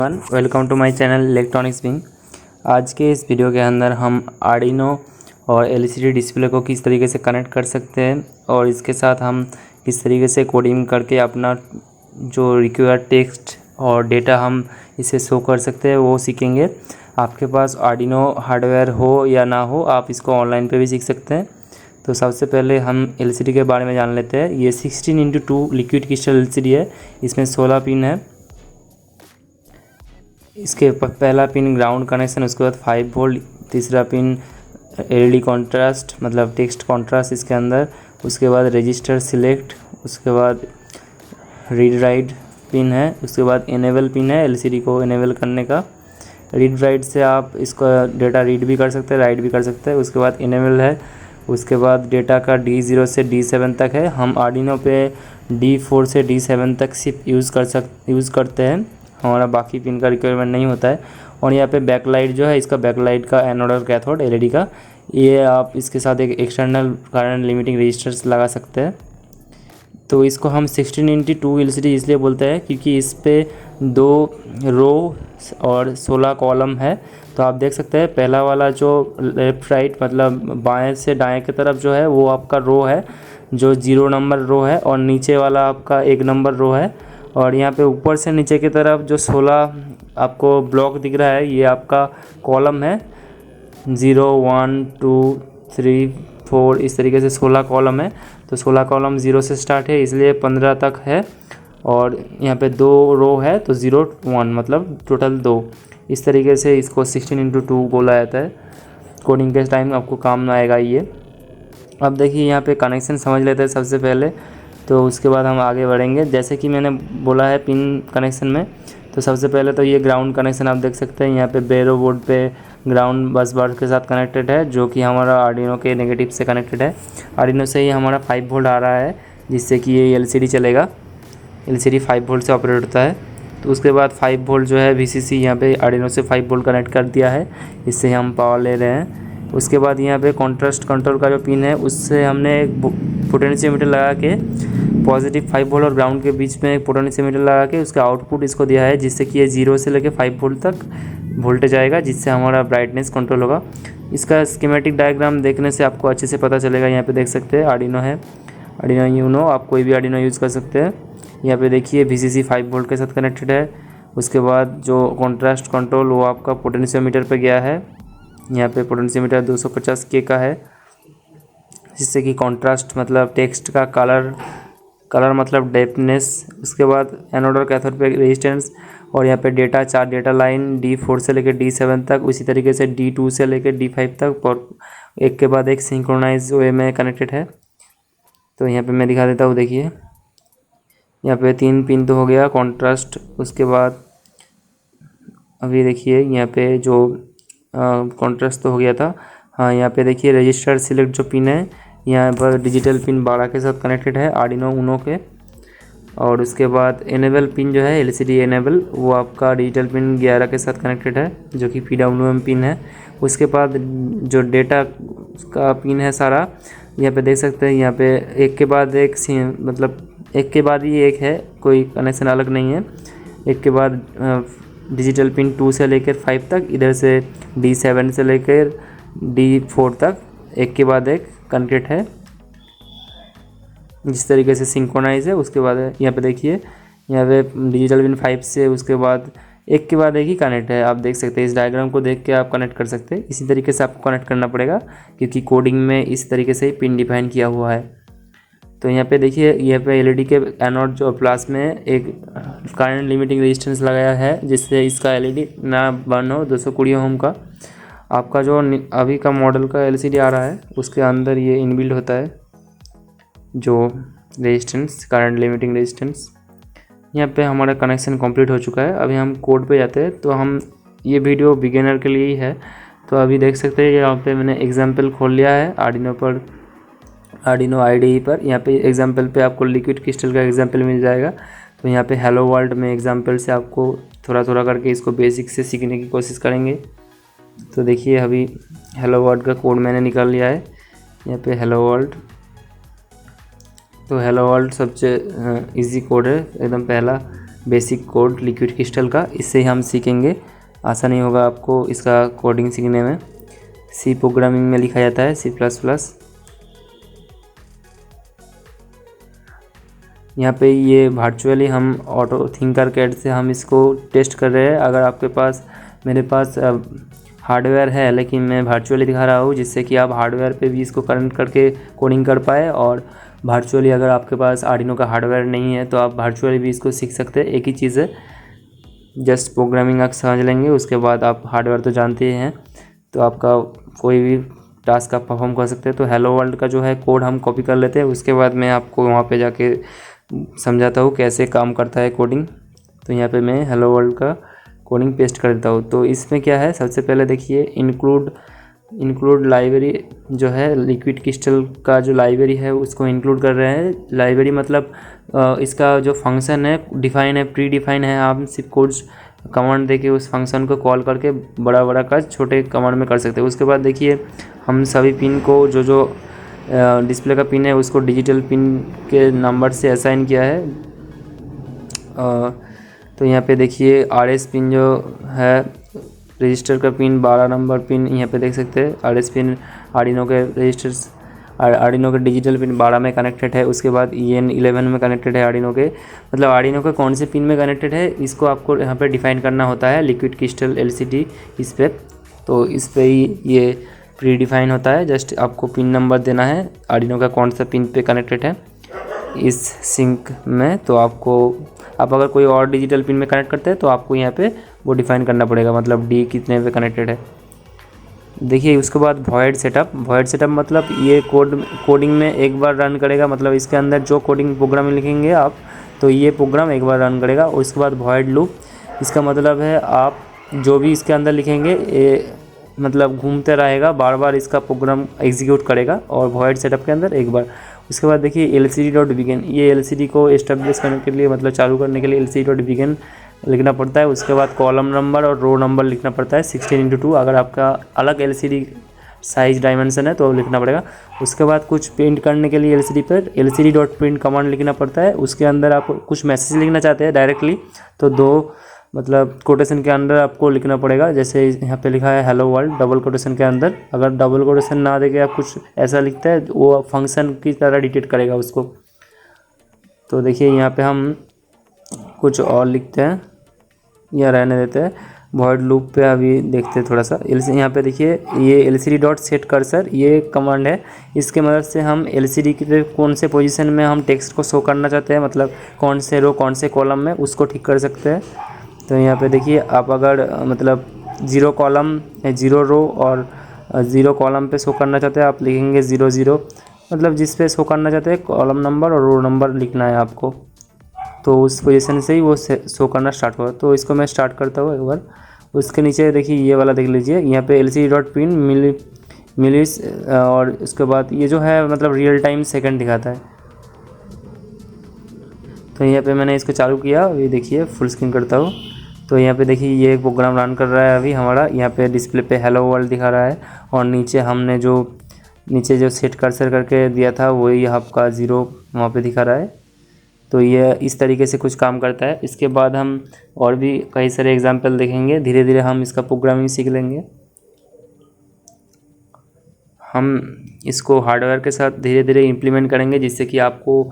Welcome to my channel electronics wing. आज के इस वीडियो के अंदर हम आर्डिनो और एलसीडी डिस्प्ले को किस तरीके से कनेक्ट कर सकते हैं और इसके साथ हम किस तरीके से कोडिंग करके अपना जो रिक्वायर्ड टेक्स्ट और डेटा हम इसे शो कर सकते हैं वो सीखेंगे। आपके पास आर्डिनो हार्डवेयर हो या ना हो, आप इसको ऑनलाइन पे भी सीख सकते हैं। तो सबसे पहले हम एलसीडी के बारे में जान लेते हैं। ये 16x2 लिक्विड क्रिस्टल एलसीडी है। इसमें 16 पिन है। इसके पहला पिन ग्राउंड कनेक्शन, उसके बाद 5 वोल्ट, तीसरा पिन एलईडी कॉन्ट्रास्ट मतलब टेक्स्ट कॉन्ट्रास्ट इसके अंदर, उसके बाद रजिस्टर सिलेक्ट, उसके बाद रीड राइट पिन है, उसके बाद इनेबल पिन है एलसीडी को इनेबल करने का। रीड राइट से आप इसको डेटा रीड भी कर सकते हैं, राइट भी कर सकते हैं। उसके बाद इनेबल है, उसके बाद डेटा का D0 से D7 तक है। हम आर्डिनो पे D4 से D7 तक सिर्फ यूज़ करते हैं, हमारा बाकी पिन का रिक्वायरमेंट नहीं होता है। और यहाँ पे बैकलाइट जो है, इसका बैकलाइट का एनोड और कैथोड एलईडी का, ये आप इसके साथ एक एक्सटर्नल करंट लिमिटिंग रजिस्टर्स लगा सकते हैं। तो इसको हम 16x2 एलसीडी इसलिए बोलते हैं क्योंकि इस पे 2 रो और 16 कॉलम है। तो आप देख सकते हैं पहला वाला जो लेफ़्ट राइट मतलब बाएं से दाएं की तरफ जो है वो आपका रो है, जो 0 नंबर रो है, और नीचे वाला आपका 1 नंबर रो है। और यहाँ पे ऊपर से नीचे की तरफ जो 16 आपको ब्लॉक दिख रहा है ये आपका कॉलम है। 0 1 2 3 4 इस तरीके से 16 कॉलम है। तो 16 कॉलम 0 से स्टार्ट है इसलिए 15 तक है। और यहाँ पे 2 रो है तो 0 1 मतलब टोटल 2। इस तरीके से इसको 16x2 बोला जाता है। कोडिंग के टाइम आपको काम आएगा ये। अब देखिए यहाँ पे कनेक्शन समझ लेते हैं सबसे पहले, तो उसके बाद हम आगे बढ़ेंगे। जैसे कि मैंने बोला है पिन कनेक्शन में, तो सबसे पहले तो ये ग्राउंड कनेक्शन आप देख सकते हैं। यहाँ पे बेरो बोर्ड पे ग्राउंड बस बार के साथ कनेक्टेड है, जो कि हमारा आर्डिनो के नेगेटिव से कनेक्टेड है। आर्डिनो से ही हमारा 5 वोल्ट आ रहा है जिससे कि ये एलसीडी चलेगा। एलसीडी 5 वोल्ट से ऑपरेट होता है। तो उसके बाद 5 वोल्ट जो है वीसीसी यहाँ पे आर्डिनो से 5 वोल्ट कनेक्ट कर दिया है, इससे हम पावर ले रहे हैं। उसके बाद यहाँ पे कॉन्ट्रास्ट कंट्रोल का जो पिन है उससे हमने एक पोटेंशियोमीटर लगा के पॉजिटिव 5 वोल्ट और ग्राउंड के बीच में एक पोटेंशियोमीटर लगा के उसका आउटपुट इसको दिया है, जिससे कि ये 0 से लेकर 5 वोल्ट तक वोल्टेज आएगा, जिससे हमारा ब्राइटनेस कंट्रोल होगा। इसका स्कीमेटिक डायग्राम देखने से आपको अच्छे से पता चलेगा। यहाँ पे देख सकते हैं आर्डिनो है, आर्डिनो यूनो, आप कोई भी आर्डिनो यूज़ कर सकते हैं। यहाँ पे देखिए VCC 5 वोल्ट के साथ कनेक्टेड है। उसके बाद जो कॉन्ट्रास्ट कंट्रोल वो आपका पोटेंशियोमीटर पे गया है। यहाँ पे पोटेंशियोमीटर 250 K का है, जिससे कि कॉन्ट्रास्ट मतलब टेक्स्ट का कलर मतलब डेप्थनेस। उसके बाद एनोड और कैथोड पे रेजिस्टेंस। और यहाँ पे डेटा 4 डेटा लाइन D4 से लेकर D7 तक, उसी तरीके से D2 से लेकर D5 तक, और एक के बाद एक सिंक्रोनाइज वे में कनेक्टेड है। तो यहाँ पे मैं दिखा देता हूँ। देखिए यहाँ पे 3 पिन तो हो गया कॉन्ट्रास्ट। उसके बाद अभी देखिए यहाँ पे जो कॉन्ट्रास्ट तो हो गया था। हाँ, यहाँ पे देखिए रजिस्टर सिलेक्ट जो पिन है, यहाँ पर डिजिटल पिन 12 के साथ कनेक्टेड है आर्डिनो यूनो के। और उसके बाद इनेबल पिन जो है एलसीडी इनेबल, वो आपका डिजिटल पिन 11 के साथ कनेक्टेड है, जो कि PWM पिन है। उसके बाद जो डेटा का पिन है सारा, यहाँ पे देख सकते हैं। यहाँ पे एक के बाद एक मतलब एक के बाद ही एक है, कोई कनेक्शन अलग नहीं है। एक के बाद डिजिटल पिन 2 से लेकर 5 तक, इधर से D7 से लेकर D4 तक एक के बाद एक कनेक्टेड है, जिस तरीके से सिंक्रोनाइज है। उसके बाद यहाँ पे देखिए यहाँ पे डिजिटल पिन 5 से उसके बाद एक के बाद एक ही कनेक्ट है। आप देख सकते हैं, इस डायग्राम को देख के आप कनेक्ट कर सकते हैं। इसी तरीके से आपको कनेक्ट करना पड़ेगा क्योंकि कोडिंग में इस तरीके से ही पिन डिफाइन किया हुआ है। तो यहाँ पे देखिए यहाँ पे एलईडी के एनोड जो प्लस में एक करंट लिमिटिंग रेजिस्टेंस लगाया है, जिससे इसका एलईडी ना बर्न हो। 220 ओम का आपका जो अभी का मॉडल का एलसीडी आ रहा है उसके अंदर ये इनबिल्ट होता है जो रेजिस्टेंस, करंट लिमिटिंग रेजिस्टेंस। यहाँ पे हमारा कनेक्शन कंप्लीट हो चुका है। अभी हम कोड पे जाते हैं। तो हम ये वीडियो बिगिनर के लिए ही है। तो अभी देख सकते हैं यहाँ पे मैंने एग्जांपल खोल लिया है आर्डिनो पर, आर्डिनो IDE पर। यहाँ पे एग्जांपल पे आपको लिक्विड क्रिस्टल का एग्जांपल मिल जाएगा। तो यहाँ पे हेलो वर्ल्ड में एग्जांपल से आपको थोड़ा थोड़ा करके इसको बेसिक से सीखने की कोशिश करेंगे। तो देखिए अभी हेलो वर्ल्ड का कोड मैंने निकाल लिया है। यहाँ पे हेलो वर्ल्ड, तो हेलो वर्ल्ड सबसे इजी कोड है, एकदम पहला बेसिक कोड लिक्विड क्रिस्टल का, इससे ही हम सीखेंगे। आसानी होगा आपको इसका कोडिंग सीखने में। सी प्रोग्रामिंग में लिखा जाता है C++। यहाँ पे ये वर्चुअली हम ऑटो थिंकर कैड से हम इसको टेस्ट कर रहे हैं। अगर आपके पास, मेरे पास हार्डवेयर है लेकिन मैं वर्चुअली दिखा रहा हूँ, जिससे कि आप हार्डवेयर पे भी इसको कनेक्ट करके कोडिंग कर पाए। और वर्चुअली अगर आपके पास आर्डिनो का हार्डवेयर नहीं है तो आप वर्चुअली भी इसको सीख सकते हैं। एक ही चीज़ है, जस्ट प्रोग्रामिंग आप समझ लेंगे, उसके बाद आप हार्डवेयर तो जानते ही हैं, तो आपका कोई भी टास्क आप परफॉर्म कर सकते हैं। तो हेलो वर्ल्ड का जो है कोड हम कॉपी कर लेते हैं, उसके बाद मैं आपको वहाँ पे जाके समझाता हूँ कैसे काम करता है कोडिंग। तो यहाँ पे मैं हेलो वर्ल्ड का कोडिंग पेस्ट कर देता हूँ। तो इसमें क्या है, सबसे पहले देखिए इंक्लूड लाइब्रेरी जो है, लिक्विड क्रिस्टल का जो लाइब्रेरी है उसको इंक्लूड कर रहे हैं। लाइब्रेरी मतलब इसका जो फंक्शन है डिफाइन है, प्री डिफाइन है। आप सिर्फ कोड कमांड देके उस फंक्शन को कॉल करके बड़ा बड़ा का छोटे कमांड में कर सकते हैं। उसके बाद देखिए हम सभी पिन को जो डिस्प्ले का पिन है उसको डिजिटल पिन के नंबर से असाइन किया है। तो यहाँ पे देखिए RS पिन जो है, रजिस्टर का पिन 12 नंबर पिन यहाँ पे देख सकते हैं। RS पिन आर्डिनो के रजिस्टर्स, आर्डिनो के डिजिटल पिन 12 में कनेक्टेड है। उसके बाद EN11 में कनेक्टेड है आर्डिनो के, मतलब आर्डिनो के कौन से पिन में कनेक्टेड है इसको आपको यहाँ पे डिफाइन करना होता है लिक्विड क्रिस्टल LCD इस पर। तो इस पर ही ये प्री डिफाइन होता है, जस्ट आपको पिन नंबर देना है आर्डिनो का कौन सा पिन पे कनेक्टेड है इस सिंक में। तो आप अगर कोई और डिजिटल पिन में कनेक्ट करते हैं तो आपको यहाँ पे वो डिफाइन करना पड़ेगा, मतलब D कितने पे कनेक्टेड है। देखिए उसके बाद वॉइड सेटअप मतलब ये कोडिंग में एक बार रन करेगा, मतलब इसके अंदर जो कोडिंग प्रोग्राम लिखेंगे आप, तो ये प्रोग्राम एक बार रन करेगा। उसके बाद वॉइड लूप, इसका मतलब है आप जो भी इसके अंदर लिखेंगे ये मतलब घूमते रहेगा, बार बार इसका प्रोग्राम एग्जीक्यूट करेगा और वॉइड सेटअप के अंदर एक बार। उसके बाद देखिए LCD.begin, ये LCD को एस्टेब्लिश करने के लिए, मतलब चालू करने के लिए LCD.begin लिखना पड़ता है। उसके बाद कॉलम नंबर और रो नंबर लिखना पड़ता है 16:2। अगर आपका अलग LCD साइज डायमेंशन है तो लिखना पड़ेगा। उसके बाद कुछ प्रिंट करने के लिए LCD पर LCD.print कमांड लिखना पड़ता है। उसके अंदर आप कुछ मैसेज लिखना चाहते हैं डायरेक्टली, तो 2 मतलब कोटेशन के अंदर आपको लिखना पड़ेगा। जैसे यहाँ पे लिखा है हेलो वर्ल्ड डबल कोटेशन के अंदर, अगर डबल कोटेशन ना देके आप कुछ ऐसा लिखते हैं वो फंक्शन की तरह डिटेक्ट करेगा उसको। तो देखिए यहाँ पे हम कुछ और लिखते हैं या रहने देते हैं। वॉइड लूप पे अभी देखते हैं थोड़ा सा। यहाँ पे देखिए ये LCD.setCursor ये कमांड है, इसके मदद से हम LCD के कौन से पोजीशन में हम टेक्स्ट को शो करना चाहते हैं, मतलब कौन से रो कौन से कॉलम में, उसको ठीक कर सकते हैं। तो यहाँ पे देखिए आप अगर मतलब 0 कॉलम 0 रो और 0 कॉलम पे शो करना चाहते हैं, आप लिखेंगे 00, मतलब जिस पे शो करना चाहते हैं कॉलम नंबर और रो नंबर लिखना है आपको, तो उस पोजीशन से ही वो शो करना स्टार्ट होगा। तो इसको मैं स्टार्ट करता हूँ एक बार। उसके नीचे देखिए ये वाला देख लीजिए, यहाँ पे LCD.print मिलिस और उसके बाद ये जो है मतलब रियल टाइम सेकंड दिखाता है। तो यहाँ पे मैंने इसको चालू किया, अभी देखिए फुल स्क्रीन करता हूँ। तो यहाँ पे देखिए ये एक प्रोग्राम रन कर रहा है अभी हमारा। यहाँ पे डिस्प्ले पे हेलो वर्ल्ड दिखा रहा है और नीचे हमने नीचे जो सेट कर्सर करके दिया था वही आपका 0 वहाँ पे दिखा रहा है। तो ये इस तरीके से कुछ काम करता है। इसके बाद हम और भी कई सारे एग्जांपल देखेंगे, धीरे धीरे हम इसका प्रोग्रामिंग सीख लेंगे। हम इसको हार्डवेयर के साथ धीरे धीरे इम्प्लीमेंट करेंगे, जिससे कि आपको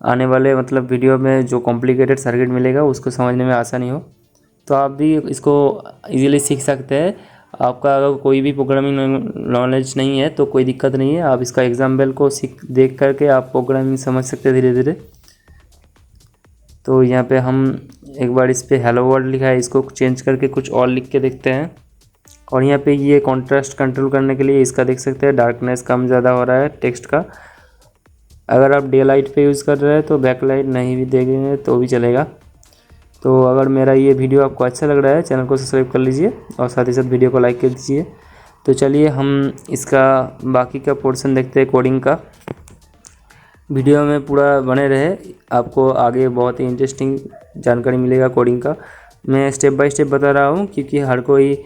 आने वाले मतलब वीडियो में जो कॉम्प्लिकेटेड सर्किट मिलेगा उसको समझने में आसानी हो। तो आप भी इसको इजीली सीख सकते हैं। आपका अगर कोई भी प्रोग्रामिंग नॉलेज नहीं है तो कोई दिक्कत नहीं है, आप इसका एग्जाम्पल को देख करके आप प्रोग्रामिंग समझ सकते हैं धीरे धीरे। तो यहाँ पे हम एक बार इस पे हेलो वर्ल्ड लिखा है, इसको चेंज करके कुछ और लिख के देखते हैं। और यहाँ पे ये कॉन्ट्रास्ट कंट्रोल करने के लिए इसका देख सकते हैं, डार्कनेस कम ज़्यादा हो रहा है टेक्स्ट का। अगर आप डे लाइट पे यूज़ कर रहे हैं तो बैक लाइट नहीं भी देंगे तो भी चलेगा। तो अगर मेरा ये वीडियो आपको अच्छा लग रहा है, चैनल को सब्सक्राइब कर लीजिए और साथ ही साथ वीडियो को लाइक कर दीजिए। तो चलिए हम इसका बाकी का पोर्शन देखते हैं कोडिंग का। वीडियो में पूरा बने रहे, आपको आगे बहुत ही इंटरेस्टिंग जानकारी मिलेगा कोडिंग का। मैं स्टेप बाय स्टेप बता रहा हूँ क्योंकि हर कोई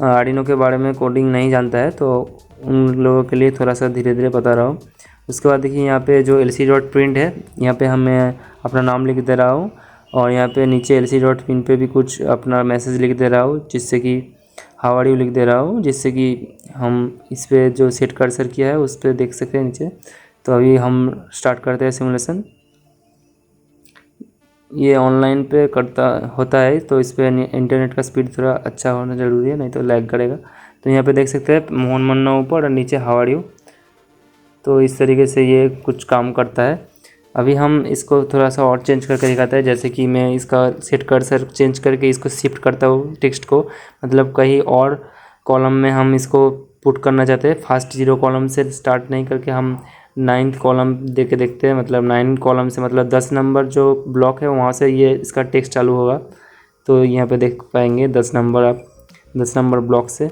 आर्डिनो के बारे में कोडिंग नहीं जानता है, तो उन लोगों के लिए थोड़ा सा धीरे धीरे बता रहा हूँ। उसके बाद देखिए यहाँ पे जो LCD.print है, यहाँ पे मैं अपना नाम लिख दे रहा हूँ और यहाँ पे नीचे lc.pin पे भी कुछ अपना मैसेज लिख दे रहा हूँ, जिससे कि हाउ आर यू लिख दे रहा हूँ, जिससे कि हम इस पे जो सेट कर्सर किया है उस पर देख सकते हैं नीचे। तो अभी हम स्टार्ट करते हैं सिमुलेशन। ये ऑनलाइन पे करता होता है, तो इस पर इंटरनेट का स्पीड थोड़ा अच्छा होना ज़रूरी है, नहीं तो लैग करेगा। तो यहाँ पे देख सकते हैं मोहन मन्ना ऊपर और नीचे हाउ आर यू। तो इस तरीके से ये कुछ काम करता है। अभी हम इसको थोड़ा सा और चेंज करके दिखाते हैं, जैसे कि मैं इसका सेट कर्सर चेंज करके इसको शिफ्ट करता हूँ टेक्स्ट को, मतलब कहीं और कॉलम में हम इसको पुट करना चाहते हैं। फर्स्ट 0 कॉलम से स्टार्ट नहीं करके हम 9th कॉलम दे के देखते हैं, मतलब 9 कॉलम से मतलब 10 नंबर जो ब्लॉक है वहाँ से ये इसका टेक्स्ट चालू होगा। तो यहाँ पे देख पाएंगे 10 नंबर, आप 10 नंबर ब्लॉक से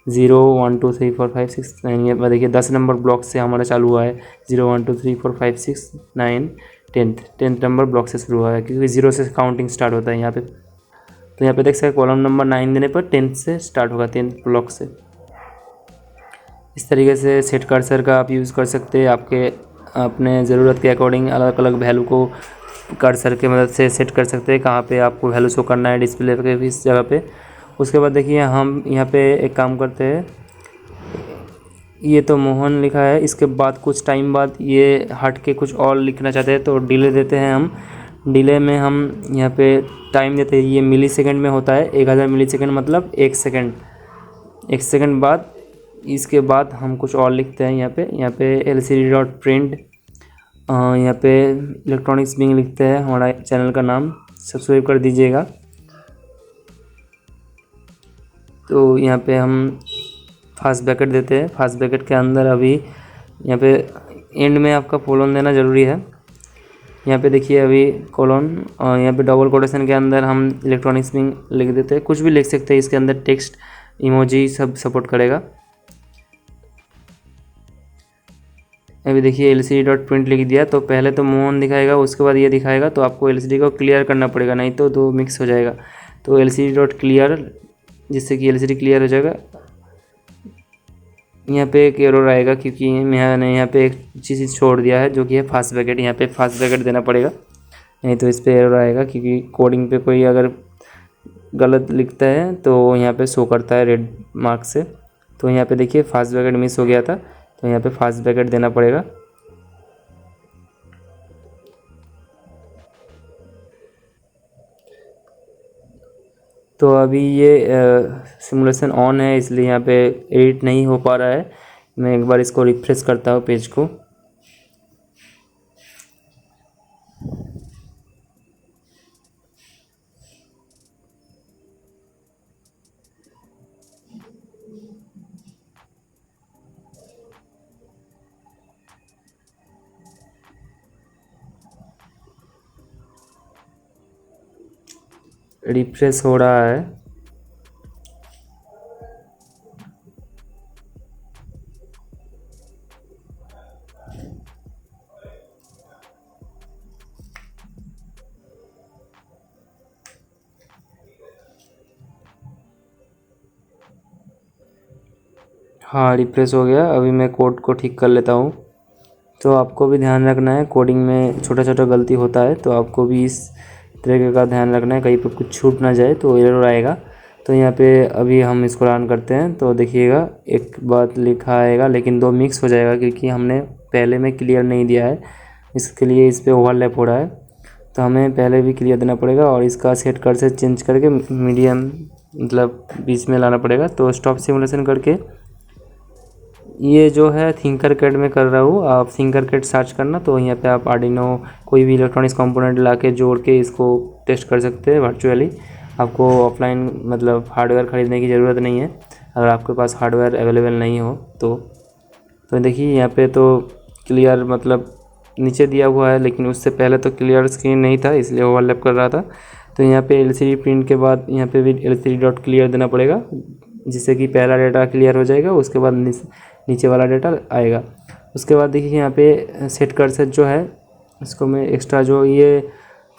0 1 2 3 4 5 6 9, ये देखिए 10 नंबर ब्लॉक से हमारा चालू हुआ है। 0 1 2 3 4 5 6 9 10th नंबर ब्लॉक से शुरू हुआ है, क्योंकि 0 से काउंटिंग स्टार्ट होता है यहाँ पे। तो यहाँ पे देख सकते हैं कॉलम नंबर 9 देने पर 10th से स्टार्ट होगा, 10th ब्लॉक से। इस तरीके से सेट कर्सर का आप यूज़ कर सकते हैं, आपके अपने ज़रूरत के अकॉर्डिंग अलग अलग वैल्यू को कर्सर के मदद से सेट कर सकते हैं, कहाँ पे आपको वैल्यू शो करना है डिस्प्ले के इस जगह पे। उसके बाद देखिए हम यहाँ पे एक काम करते हैं, ये तो मोहन लिखा है, इसके बाद कुछ टाइम बाद ये हट के कुछ और लिखना चाहते हैं तो डिले देते हैं हम। डिले में हम यहाँ पे टाइम देते हैं, ये मिली सेकेंड में होता है, 1000 मिली सेकेंड मतलब 1 सेकेंड। 1 सेकेंड बाद इसके बाद हम कुछ और लिखते हैं यहाँ पे lcd.print, यहाँ पे इलेक्ट्रॉनिक्स बिंग लिखते हैं, हमारा चैनल का नाम, सब्सक्राइब कर दीजिएगा। तो यहाँ पे हम फास्ट ब्रैकेट देते हैं, फास्ट ब्रैकेट के अंदर अभी यहाँ पे एंड में आपका कोलन देना ज़रूरी है। यहाँ पे देखिए अभी कोलन, और यहाँ पे डबल कोटेशन के अंदर हम इलेक्ट्रॉनिक्स बिंग लिख देते हैं, कुछ भी लिख सकते हैं, इसके अंदर टेक्स्ट इमोजी सब सपोर्ट करेगा। अभी देखिए lcd.print लिख दिया, तो पहले तो मोहन दिखाएगा, उसके बाद ये दिखाएगा, तो आपको lcd को क्लियर करना पड़ेगा, नहीं तो दो मिक्स हो जाएगा। तो lcd.clear, जिससे कि lcd क्लियर हो जाएगा। यहाँ पे एक एरर आएगा क्योंकि मैंने यहाँ पे एक चीज़ छोड़ दिया है जो कि है फास्ट ब्रैकेट, यहाँ पे फास्ट ब्रैकेट देना पड़ेगा, नहीं तो इस पर एरर आएगा, क्योंकि कोडिंग पे कोई अगर गलत लिखता है तो यहाँ पे शो करता है रेड मार्क से। तो यहाँ पे देखिए फास्ट ब्रैकेट मिस हो गया था, तो यहाँ पे फास्ट ब्रैकेट देना पड़ेगा। तो अभी ये सिमुलेशन ऑन है, इसलिए यहाँ पे एडिट नहीं हो पा रहा है। मैं एक बार इसको रिफ्रेश करता हूँ पेज को। रिफ्रेश हो रहा है। हाँ, रिफ्रेश हो गया। अभी मैं कोड को ठीक कर लेता हूँ। तो आपको भी ध्यान रखना है, कोडिंग में छोटा छोटा गलती होता है, तो आपको भी इस तरीके का ध्यान रखना है, कहीं पे कुछ छूट ना जाए तो एरर आएगा। तो यहाँ पे अभी हम इसको रन करते हैं, तो देखिएगा एक बात लिखा आएगा, लेकिन दो मिक्स हो जाएगा क्योंकि हमने पहले में क्लियर नहीं दिया है, इसके लिए इस पर ओवरलैप हो रहा है। तो हमें पहले भी क्लियर देना पड़ेगा और इसका सेट कर से चेंज करके मीडियम मतलब बीच में लाना पड़ेगा। तो स्टॉप सिमुलेशन करके ये जो है थिंकरकैड में कर रहा हूँ, आप थिंकरकैड सर्च करना, तो यहाँ पे आप आर्डिनो कोई भी इलेक्ट्रॉनिक्स कंपोनेंट ला के जोड़ के इसको टेस्ट कर सकते हैं वर्चुअली। आपको ऑफलाइन मतलब हार्डवेयर ख़रीदने की ज़रूरत नहीं है, अगर आपके पास हार्डवेयर अवेलेबल नहीं हो तो देखिए यहाँ पे तो क्लियर मतलब नीचे दिया हुआ है, लेकिन उससे पहले तो क्लियर स्क्रीन नहीं था, इसलिए ओवरलैप कर रहा था। तो यहाँ पे LCD प्रिंट के बाद यहाँ पे भी lcd.clear देना पड़ेगा, जिससे कि पहला डेटा क्लियर हो जाएगा, उसके बाद नीचे वाला डेटा आएगा। उसके बाद देखिए यहाँ पे सेट कर्सर जो है, इसको मैं एक्स्ट्रा जो ये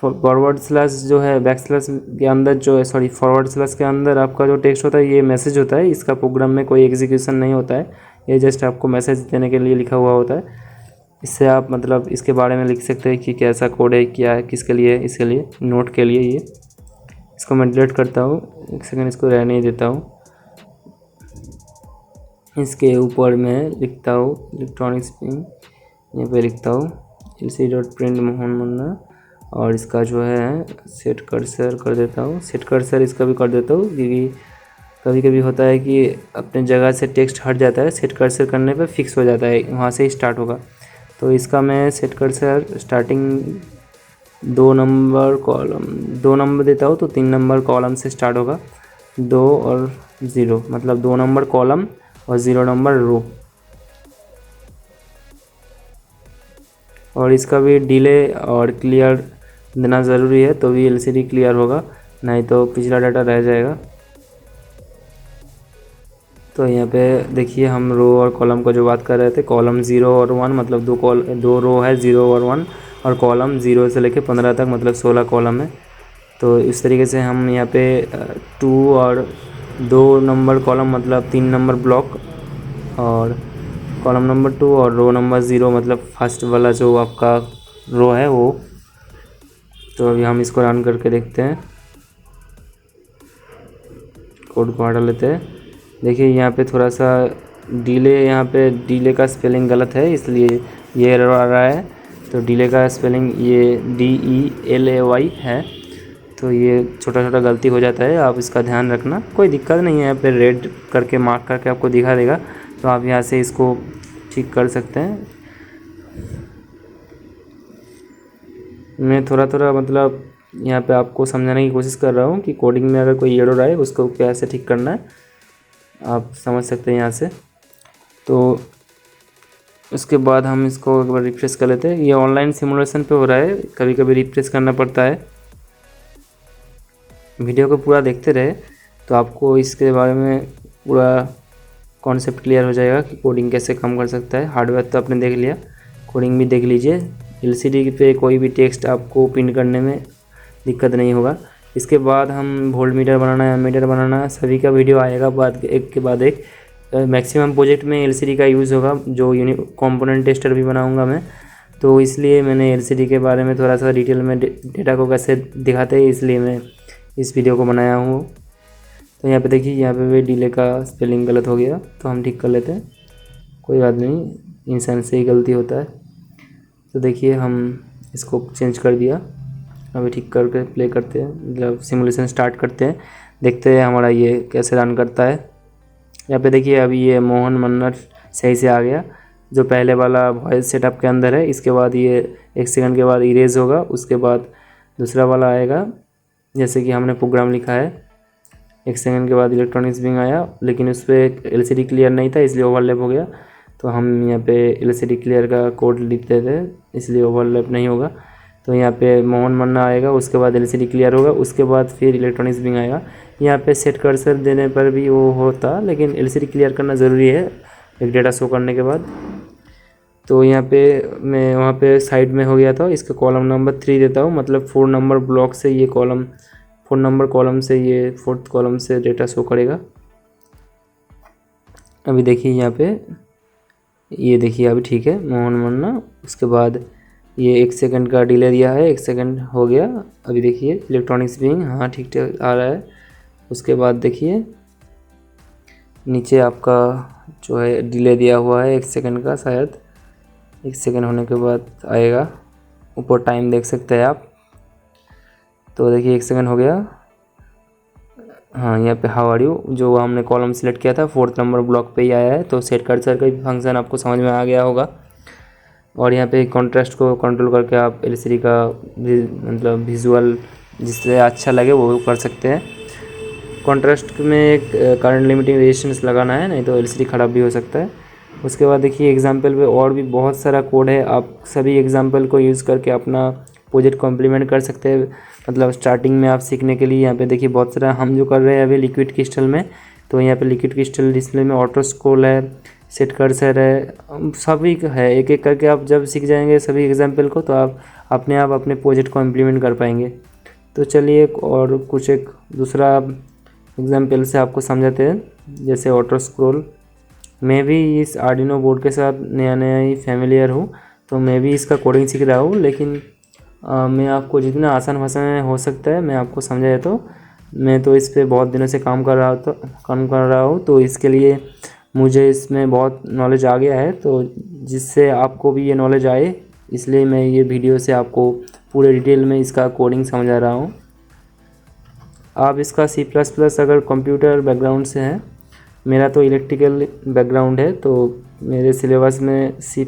फॉरवर्ड स्लैश जो है बैक स्लैश के अंदर जो है सॉरी फॉरवर्ड स्लैश के अंदर आपका जो टेक्स्ट होता है ये मैसेज होता है, इसका प्रोग्राम में कोई एग्जीक्यूशन नहीं होता है, ये जस्ट आपको मैसेज देने के लिए लिखा हुआ होता है। इससे आप मतलब इसके बारे में लिख सकते हैं कि कैसा कोड है, क्या है, किसके लिए है। इसके लिए नोट के लिए ये इसको मैं डिलीट करता हूँ, एक सेकंड इसको रहने ही देता हूँ। इसके ऊपर मैं लिखता हूँ इलेक्ट्रॉनिक्स पिन, यहाँ पे लिखता हूँ lc.print मोहन मुन्ना, और इसका जो है सेट कर्सर कर देता हूँ। सेट कर्सर इसका भी कर देता हूँ क्योंकि कभी कभी होता है कि अपने जगह से टेक्स्ट हट जाता है, सेट कर्सर करने पे फिक्स हो जाता है, वहाँ से ही स्टार्ट होगा। तो इसका मैं सेट कर्सर स्टार्टिंग 2 नंबर देता हूँ, तो 3 नंबर कॉलम से स्टार्ट होगा, 2 और 0, मतलब 2 नंबर कॉलम और 0 नंबर रो। और इसका भी डिले और क्लियर देना ज़रूरी है, तो भी एलसीडी क्लियर होगा, नहीं तो पिछला डाटा रह जाएगा। तो यहाँ पे देखिए हम रो और कॉलम का जो बात कर रहे थे, कॉलम 0 और 1 मतलब 2 रो है, 0 और 1, और कॉलम 0 से लेके 15 तक मतलब 16 कॉलम है। तो इस तरीके से हम यहाँ पे 2 और 2 नंबर कॉलम मतलब 3 नंबर ब्लॉक, और कॉलम नंबर 2 और रो नंबर 0 मतलब फर्स्ट वाला जो आपका रो है वो। तो अभी हम इसको रन करके देखते हैं, कोड को हटा लेते हैं। देखिए यहाँ पे थोड़ा सा डिले, यहाँ पे डिले का स्पेलिंग गलत है इसलिए ये एरर आ रहा है। तो डिले का स्पेलिंग ये DELAY है, तो ये छोटा छोटा गलती हो जाता है, आप इसका ध्यान रखना, कोई दिक्कत नहीं है। यहाँ पे रेड करके मार्क करके आपको दिखा देगा, तो आप यहाँ से इसको ठीक कर सकते हैं। मैं थोड़ा थोड़ा मतलब यहाँ पे आपको समझाने की कोशिश कर रहा हूँ कि कोडिंग में अगर कोई एरर आए उसको कैसे ठीक करना है, आप समझ सकते हैं यहाँ से। तो उसके बाद हम इसको एक बार रिफ्रेश कर लेते हैं। ये ऑनलाइन सिमुलेशन पे हो रहा है, कभी कभी रिफ्रेश करना पड़ता है। वीडियो को पूरा देखते रहे तो आपको इसके बारे में पूरा कॉन्सेप्ट क्लियर हो जाएगा कि कोडिंग कैसे काम कर सकता है। हार्डवेयर तो आपने देख लिया, कोडिंग भी देख लीजिए। एलसीडी पे कोई भी टेक्स्ट आपको प्रिंट करने में दिक्कत नहीं होगा। इसके बाद हम वोल्ट मीटर बनाना है, एमीटर बनाना है, सभी का वीडियो आएगा बाद एक के बाद एक। मैक्सिमम प्रोजेक्ट में एलसीडी का यूज़ होगा, जो कंपोनेंट टेस्टर भी बनाऊंगा मैं, तो इसलिए मैंने एलसीडी के बारे में थोड़ा सा डिटेल में डेटा को कैसे दिखाते हैं इसलिए मैं इस वीडियो को बनाया हूँ। तो यहाँ पे देखिए, यहाँ पे भी डिले का स्पेलिंग गलत हो गया, तो हम ठीक कर लेते हैं, कोई बात नहीं, इंसान से ही गलती होता है। तो देखिए हम इसको चेंज कर दिया, अभी ठीक करके प्ले करते हैं, मतलब सिमुलेशन स्टार्ट करते हैं, देखते हैं हमारा ये कैसे रन करता है। यहाँ पे देखिए अभी ये मोहन मन्नर सही से आ गया, जो पहले वाला वॉइस सेटअप के अंदर है। इसके बाद ये 1 सेकंड के बाद इरेज होगा, उसके बाद दूसरा वाला आएगा, जैसे कि हमने प्रोग्राम लिखा है। 1 सेकंड के बाद इलेक्ट्रॉनिक्स बिंग आया, लेकिन उस पर एलसीडी क्लियर नहीं था इसलिए ओवरलैप हो गया। तो हम यहाँ पे एलसीडी क्लियर का कोड लिखते थे इसलिए ओवरलैप नहीं होगा। तो यहाँ पे मोहन मन्ना आएगा, उसके बाद एलसीडी क्लियर होगा, उसके बाद फिर इलेक्ट्रॉनिक्स बिंग आएगा। यहाँ पे सेट कर्सर देने पर भी वो होता, लेकिन एलसीडी क्लियर करना ज़रूरी है एक डेटा शो करने के बाद। तो यहाँ पे मैं वहाँ पे साइड में हो गया था, इसका कॉलम नंबर 3 देता हूँ, मतलब 4 नंबर ब्लॉक से ये कॉलम, 4 नंबर कॉलम से ये 4th कॉलम से डेटा शो करेगा। अभी देखिए यहाँ पे, ये देखिए अभी ठीक है मोहन मन्ना। उसके बाद ये 1 सेकंड का डिले दिया है, 1 सेकंड हो गया। अभी देखिए इलेक्ट्रॉनिक्स बिंग, हाँ ठीक ठाक आ रहा है। उसके बाद देखिए नीचे आपका जो है डिले दिया हुआ है 1 सेकंड का, शायद 1 सेकंड होने के बाद आएगा। ऊपर टाइम देख सकते हैं आप। तो देखिए 1 सेकंड हो गया। हाँ यहाँ पे हाउ आर यू, जो हमने कॉलम सेलेक्ट किया था 4th नंबर ब्लॉक पे ही आया है। तो सेट कर्सर का भी फंक्शन आपको समझ में आ गया होगा। और यहाँ पे कॉन्ट्रास्ट को कंट्रोल करके आप एलसीडी का मतलब विजुअल जिससे अच्छा लगे वो कर सकते हैं। कॉन्ट्रास्ट में एक करंट लिमिटिंग रेजिस्टेंस लगाना है, नहीं तो एलसीडी ख़राब भी हो सकता है। उसके बाद देखिए एग्जाम्पल पे और भी बहुत सारा कोड है, आप सभी एग्जाम्पल को यूज़ करके अपना प्रोजेक्ट कॉम्प्लीमेंट कर सकते हैं। मतलब स्टार्टिंग में आप सीखने के लिए यहाँ पे देखिए बहुत सारा हम जो कर रहे हैं अभी लिक्विड क्रिस्टल में। तो यहाँ पे लिक्विड क्रिस्टल डिस्प्ले में ऑटो स्क्रॉल है, सेट कर्सर है, सभी है। एक एक करके आप जब सीख जाएंगे सभी एग्जाम्पल को, तो आप अपने अपने प्रोजेक्ट को इम्प्लीमेंट कर पाएंगे। तो चलिए और कुछ एक दूसरा एग्जाम्पल से आपको समझाते हैं, जैसे ऑटो स्क्रॉल। मैं भी इस आर्डिनो बोर्ड के साथ नया नया ही फैमिलियर हूँ, तो मैं भी इसका कोडिंग सीख रहा हूँ, लेकिन मैं आपको जितना आसान भाषा में हो सकता है मैं आपको समझा देता हूँ। मैं तो इस पे बहुत दिनों से काम कर रहा हूँ, तो इसके लिए मुझे इसमें बहुत नॉलेज आ गया है, तो जिससे आपको भी ये नॉलेज आए इसलिए मैं ये वीडियो से आपको पूरे डिटेल में इसका कोडिंग समझा रहा हूँ। आप इसका C++ अगर कंप्यूटर बैकग्राउंड से हैं, मेरा तो इलेक्ट्रिकल बैकग्राउंड है, तो मेरे सिलेबस में C++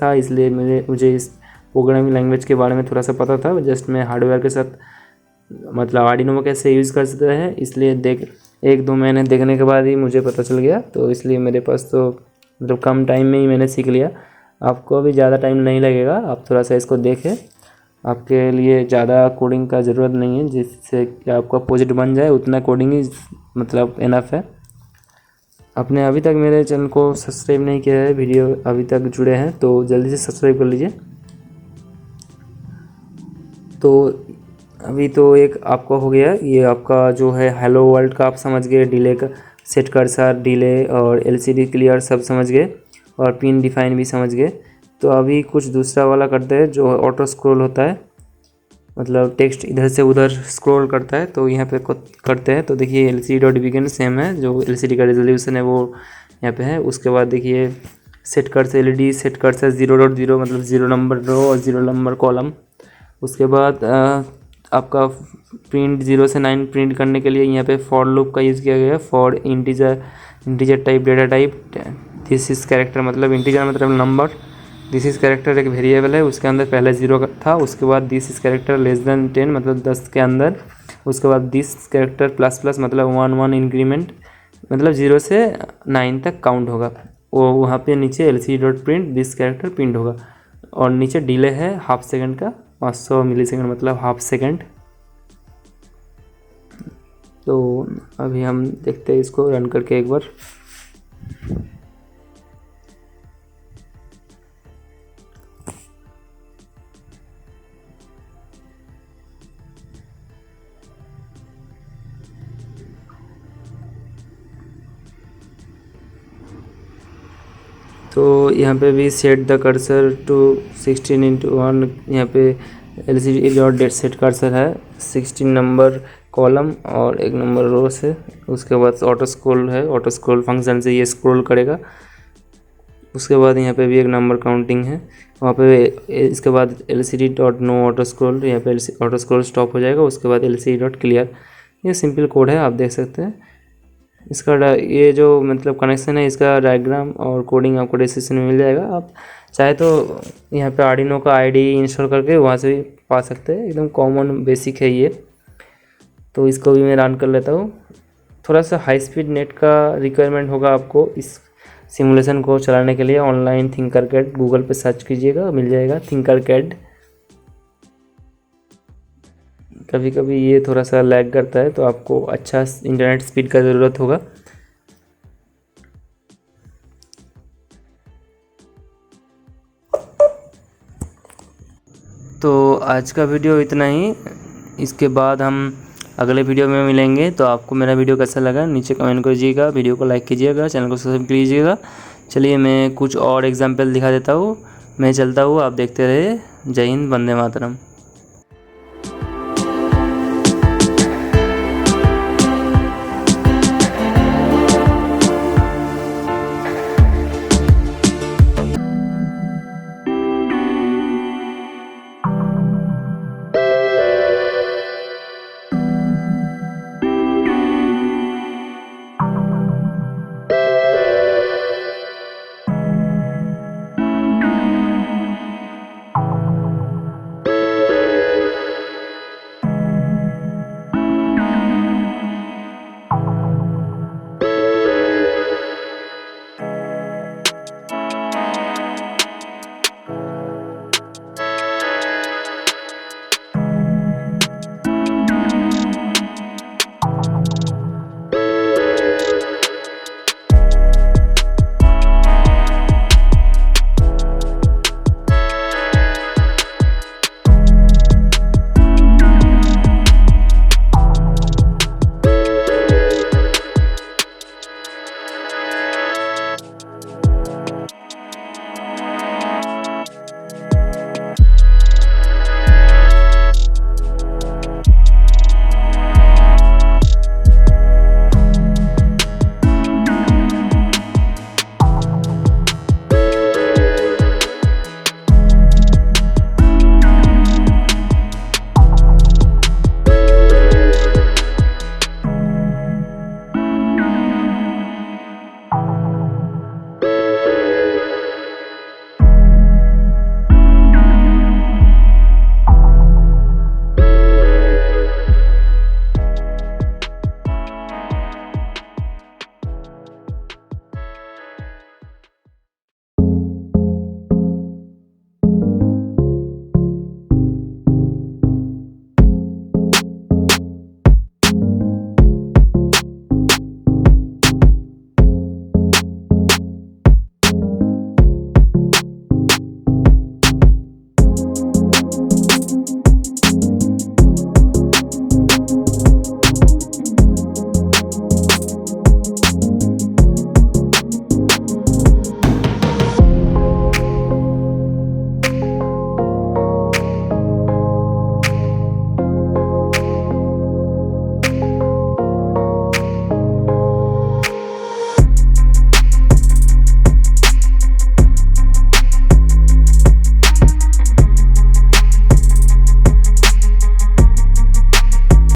था, इसलिए मुझे इस प्रोग्रामिंग लैंग्वेज के बारे में थोड़ा सा पता था। जस्ट मैं हार्डवेयर के साथ मतलब आर्डिनो कैसे यूज़ कर सकते हैं, इसलिए 1-2 महीने देखने के बाद ही मुझे पता चल गया, तो इसलिए मेरे पास तो मतलब कम टाइम में ही मैंने सीख लिया। आपको भी ज़्यादा टाइम नहीं लगेगा, आप थोड़ा सा इसको देखें, आपके लिए ज़्यादा कोडिंग का ज़रूरत नहीं है, जिससे कि आपका प्रोजेक्ट बन जाए उतना कोडिंग ही मतलब इनफ है। आपने अभी तक मेरे चैनल को सब्सक्राइब नहीं किया है, वीडियो अभी तक जुड़े हैं तो जल्दी से सब्सक्राइब कर लीजिए। तो अभी तो एक आपका हो गया, ये आपका जो है हेलो वर्ल्ड का आप समझ गए, डिले का सेट कर्सर, डिले और LCD क्लियर सब समझ गए, और पिन डिफाइन भी समझ गए। तो अभी कुछ दूसरा वाला करते हैं जो ऑटो स्क्रॉल होता है, मतलब टेक्स्ट इधर से उधर स्क्रॉल करता है, तो यहाँ पे करते हैं। तो देखिए LCD.begin सेम है, जो LCD का रेजोल्यूशन है वो यहाँ पे है। उसके बाद देखिए set cursor LED set cursor 0.0 मतलब 0 नंबर रो और 0 नंबर कॉलम। उसके बाद आपका प्रिंट 0 से 9 प्रिंट करने के लिए यहाँ पे फॉर लूप का यूज़ किया गया है। For integer type data type, this is character मतलब इंटीजर मतलब नंबर, दिस इज़ कैरेक्टर एक वेरिएबल है, उसके अंदर पहले 0 था, उसके बाद दिस इज़ कैरेक्टर <10 मतलब 10 के अंदर, उसके बाद दिस कैरेक्टर ++ मतलब 1 इंक्रीमेंट मतलब 0 से 9 तक काउंट होगा। वो वहाँ पे नीचे LCD.print दिस कैरेक्टर प्रिंट होगा, और नीचे डिले है ½ सेकंड का, 500 मिलीसेकंड मतलब ½ सेकंड। तो अभी हम देखते हैं इसको रन करके एक बार। तो यहाँ पे भी सेट द कर्सर टू 16:1, यहाँ पे LCD सेट कर्सर है 16 नंबर कॉलम और 1 नंबर रो से। उसके बाद ऑटो स्क्रॉल है, ऑटो स्क्रॉल फंक्शन से ये स्क्रॉल करेगा। उसके बाद यहाँ पे भी 1 नंबर काउंटिंग है वहाँ पे। इसके बाद LCD.no ऑटो स्क्रॉल, यहाँ पे ऑटो स्क्रॉल स्टॉप हो जाएगा। उसके बाद LCD.clear, ये सिंपल कोड है, आप देख सकते हैं। इसका ये जो मतलब कनेक्शन है, इसका डायग्राम और कोडिंग आपको डिस्क्रिप्शन में मिल जाएगा। आप चाहे तो यहाँ पे आर्डिनो का ID इंस्टॉल करके वहाँ से भी पा सकते हैं, एकदम कॉमन बेसिक है ये। तो इसको भी मैं रन कर लेता हूँ। थोड़ा सा हाई स्पीड नेट का रिक्वायरमेंट होगा आपको इस सिमुलेशन को चलाने के लिए। ऑनलाइन थिंकरकैड गूगल पे सर्च कीजिएगा, मिल जाएगा थिंकरकैड। कभी कभी ये थोड़ा सा लैग करता है, तो आपको अच्छा इंटरनेट स्पीड का ज़रूरत होगा। तो आज का वीडियो इतना ही, इसके बाद हम अगले वीडियो में मिलेंगे। तो आपको मेरा वीडियो कैसा लगा नीचे कमेंट करिएगा, वीडियो को लाइक कीजिएगा, चैनल को सब्सक्राइब कीजिएगा। चलिए मैं कुछ और एग्जाम्पल दिखा देता हूँ, मैं चलता हूँ, आप देखते रहिए। जय हिंद, वंदे मातरम।